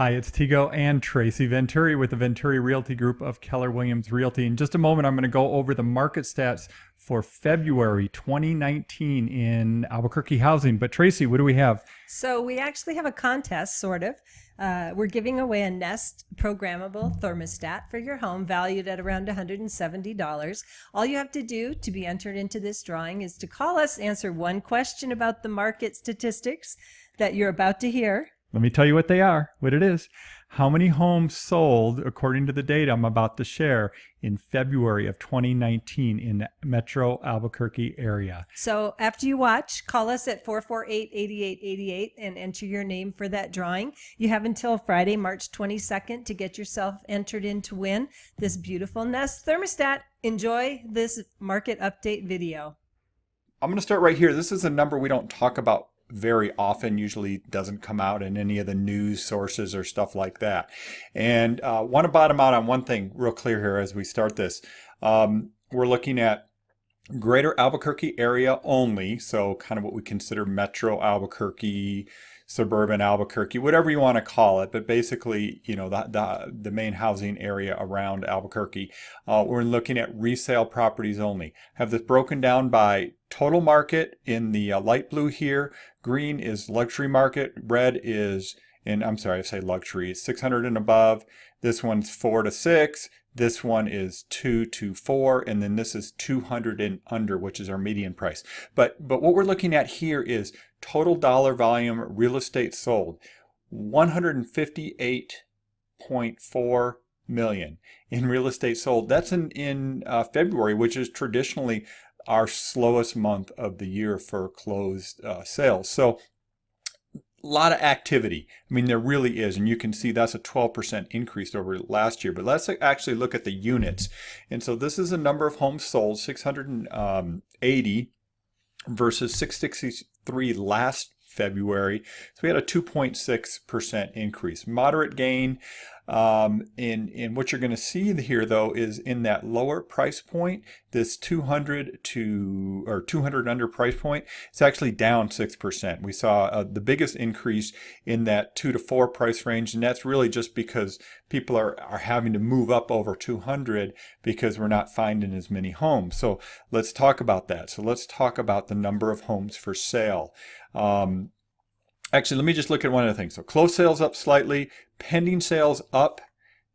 Hi, it's Tego and Tracy Venturi with the Venturi Realty Group of Keller Williams Realty. In just a moment, I'm going to go over the market stats for February 2019 in Albuquerque housing. But Tracy, what do we have? So we actually have a contest, sort of. We're giving away a Nest Programmable Thermostat for your home, valued at around $170. All you have to do to be entered into this drawing is to call us, answer one question about the market statistics that you're about to hear. Let me tell you what they are, what it is. How many homes sold, according to the data I'm about to share, in February of 2019 in the Metro Albuquerque area? So after you watch, call us at 448-8888 and enter your name for that drawing. You have until Friday, March 22nd to get yourself entered in to win this beautiful Nest thermostat. Enjoy this market update video. I'm going to start right here. This is a number we don't talk about very often, usually doesn't come out in any of the news sources or stuff like that. And want to bottom out on one thing real clear here as we start this. We're looking at greater Albuquerque area only, so kind of what we consider Metro Albuquerque, suburban Albuquerque, whatever you want to call it, but basically, you know, the main housing area around Albuquerque. We're looking at resale properties only. Have this broken down by total market in the light blue here. Green is luxury market. Red is, and I'm sorry, I say luxury, 600 and above. This one's 4 to 6. This one is 2 to 4, and then this is 200 and under, which is our median price. But what we're looking at here is total dollar volume real estate sold, 158.4 million in real estate sold. That's in February, which is traditionally our slowest month of the year for closed sales. So a lot of activity. I mean, there really is, and you can see that's a 12% increase over last year. But let's actually look at the units. And so this is a number of homes sold, 680 versus 663 last February. So we had a 2.6% increase. Moderate gain. In what you're going to see here, though, is in that lower price point, this 200 under price point, it's actually down 6%. We saw the biggest increase in that 2 to 4 price range, and that's really just because people are having to move up over 200 because we're not finding as many homes. So let's talk about that. So let's talk about the number of homes for sale. Actually, let me just look at one of the things. So closed sales up slightly, pending sales up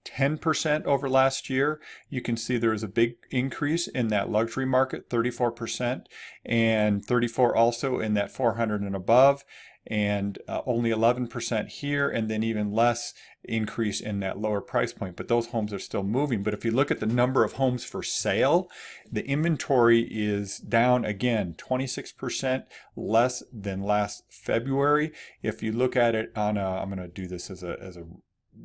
10% over last year. You can see there is a big increase in that luxury market, 34%, and 34 also in that 400 and above, and only 11% here, and then even less increase in that lower price point. But those homes are still moving. But if you look at the number of homes for sale, the inventory is down again, 26% less than last February. If you look at it on I'm going to do this as a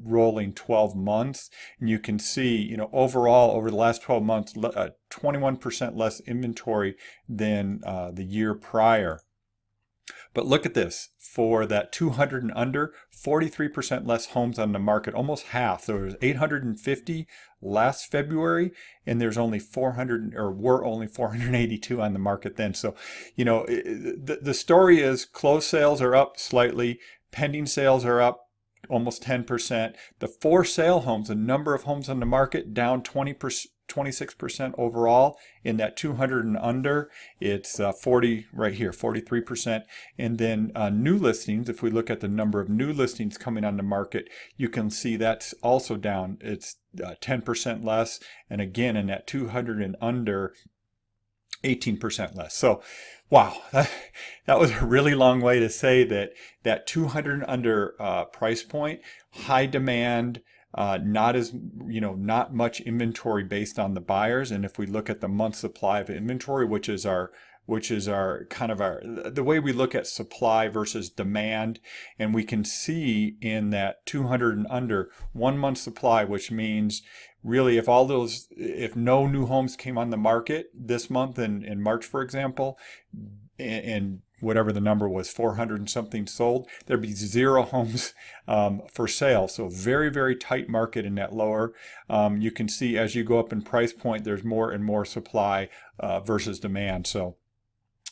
rolling 12 months, and you can see, you know, overall over the last 12 months, 21% less inventory than the year prior. But look at this, for that 200 and under, 43% less homes on the market, almost half. There was 850 last February, and there's only 400, or were only 482 on the market then. So, you know, the story is closed sales are up slightly, pending sales are up almost 10%. The for sale homes, the number of homes on the market, down 26% overall. In that 200 and under, it's 40 right here, 43%. And then new listings, if we look at the number of new listings coming on the market, you can see that's also down. It's 10% less. And again, in that 200 and under, 18% less. So, wow, that was a really long way to say that 200 and under price point, high demand, not as, you know, not much inventory based on the buyers. And if we look at the month supply of inventory, which is our kind of the way we look at supply versus demand, and we can see in that 200 and under 1 month supply, which means really if no new homes came on the market this month in March, for example, and whatever the number was, 400 and something sold, there'd be 0 homes for sale. So very, very tight market in that lower. You can see as you go up in price point, there's more and more supply versus demand. So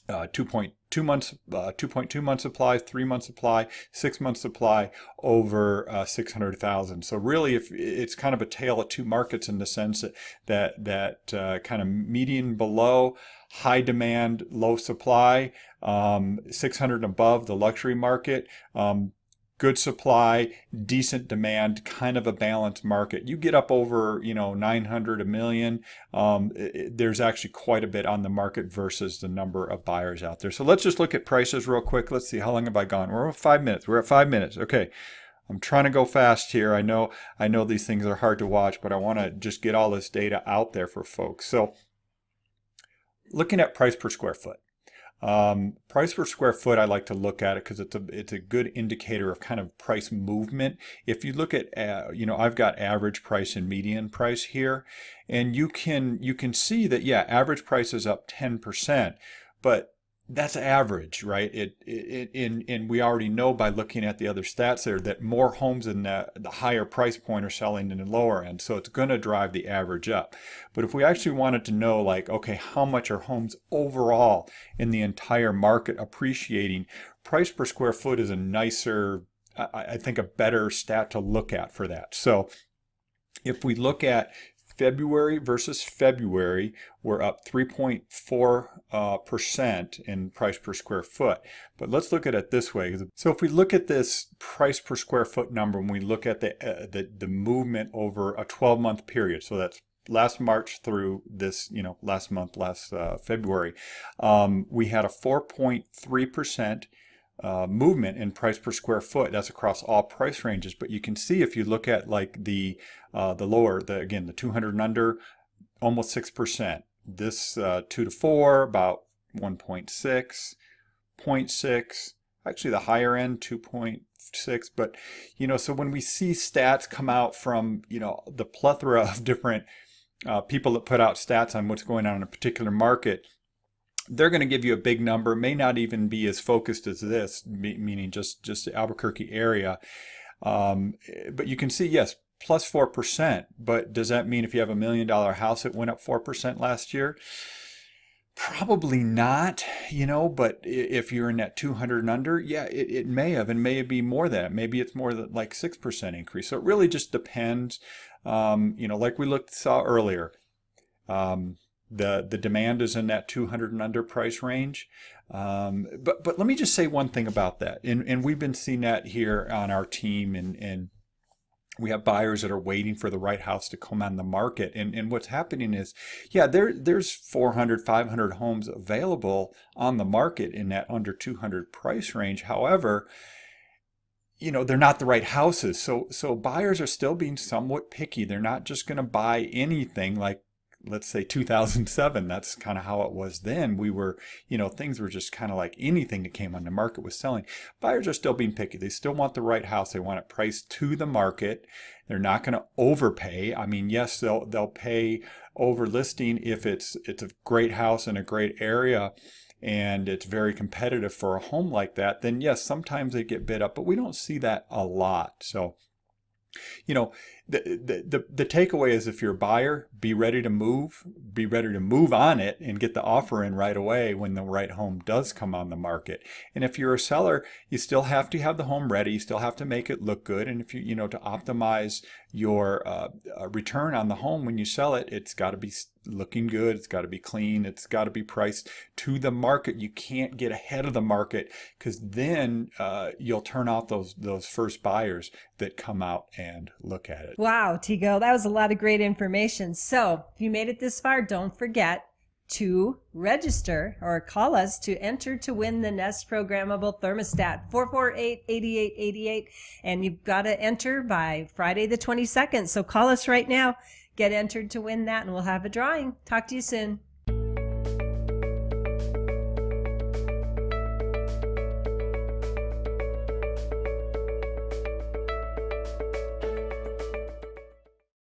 2.2 months, 2.2 month supply, 3 month supply, 6 month supply over 600,000. So really, if it's kind of a tale of two markets in the sense that kind of median below, high demand, low supply, 600 and above, the luxury market. Good supply, decent demand, kind of a balanced market. You get up over, 900, a million, there's actually quite a bit on the market versus the number of buyers out there. So let's just look at prices real quick. Let's see, how long have I gone? We're at 5 minutes. We're at 5 minutes. Okay. I'm trying to go fast here. I know these things are hard to watch, but I want to just get all this data out there for folks. So looking at price per square foot. Price per square foot, I like to look at it because it's a good indicator of kind of price movement. If you look at, I've got average price and median price here, and you can see that, yeah, average price is up 10%, but that's average, right? And we already know by looking at the other stats there that more homes in the higher price point are selling in the lower end. So it's going to drive the average up. But if we actually wanted to know, like, okay, how much are homes overall in the entire market appreciating, price per square foot is a nicer, I think a better stat to look at for that. So if we look at February versus February, we're up 3.4% in price per square foot. But let's look at it this way. So if we look at this price per square foot number, and we look at the movement over a 12-month period, so that's last March through this, last February, we had a 4.3% movement in price per square foot. That's across all price ranges. But you can see if you look at like the lower, again, the 200 and under, almost 6%. This 2 to 4, about 1.6, 0.6. Actually, the higher end, 2.6. But, so when we see stats come out from, the plethora of different people that put out stats on what's going on in a particular market, they're going to give you a big number, may not even be as focused as this, meaning just the Albuquerque area. But you can see, yes, plus 4%. But does that mean if you have $1 million house, it went up 4% last year? Probably not, but if you're in that 200 and under, yeah, it may have, and may be more than that. Maybe it's more than like 6% increase. So it really just depends. Like we saw earlier, the demand is in that 200 and under price range. But let me just say one thing about that. And we've been seeing that here on our team, and we have buyers that are waiting for the right house to come on the market. And what's happening is, yeah, there's 400, 500 homes available on the market in that under 200 price range. However, they're not the right houses. So buyers are still being somewhat picky. They're not just going to buy anything like, let's say 2007. That's kind of how it was then. We were, things were just kind of like anything that came on the market was selling. Buyers are still being picky. They still want the right house. They want it priced to the market. They're not going to overpay. I mean, yes, they'll pay over listing if it's a great house in a great area and it's very competitive for a home like that. Then yes, sometimes they get bid up, but we don't see that a lot. So, the takeaway is, if you're a buyer, be ready to move on it and get the offer in right away when the right home does come on the market. And if you're a seller, you still have to have the home ready. You still have to make it look good. And if you, to optimize your return on the home when you sell it, it's got to be looking good. It's got to be clean. It's got to be priced to the market. You can't get ahead of the market, because then you'll turn off those first buyers that come out and look at it. Wow, Tego, that was a lot of great information. So if you made it this far, don't forget to register or call us to enter to win the Nest Programmable Thermostat, 448-8888. And you've got to enter by Friday the 22nd. So call us right now, get entered to win that, and we'll have a drawing. Talk to you soon.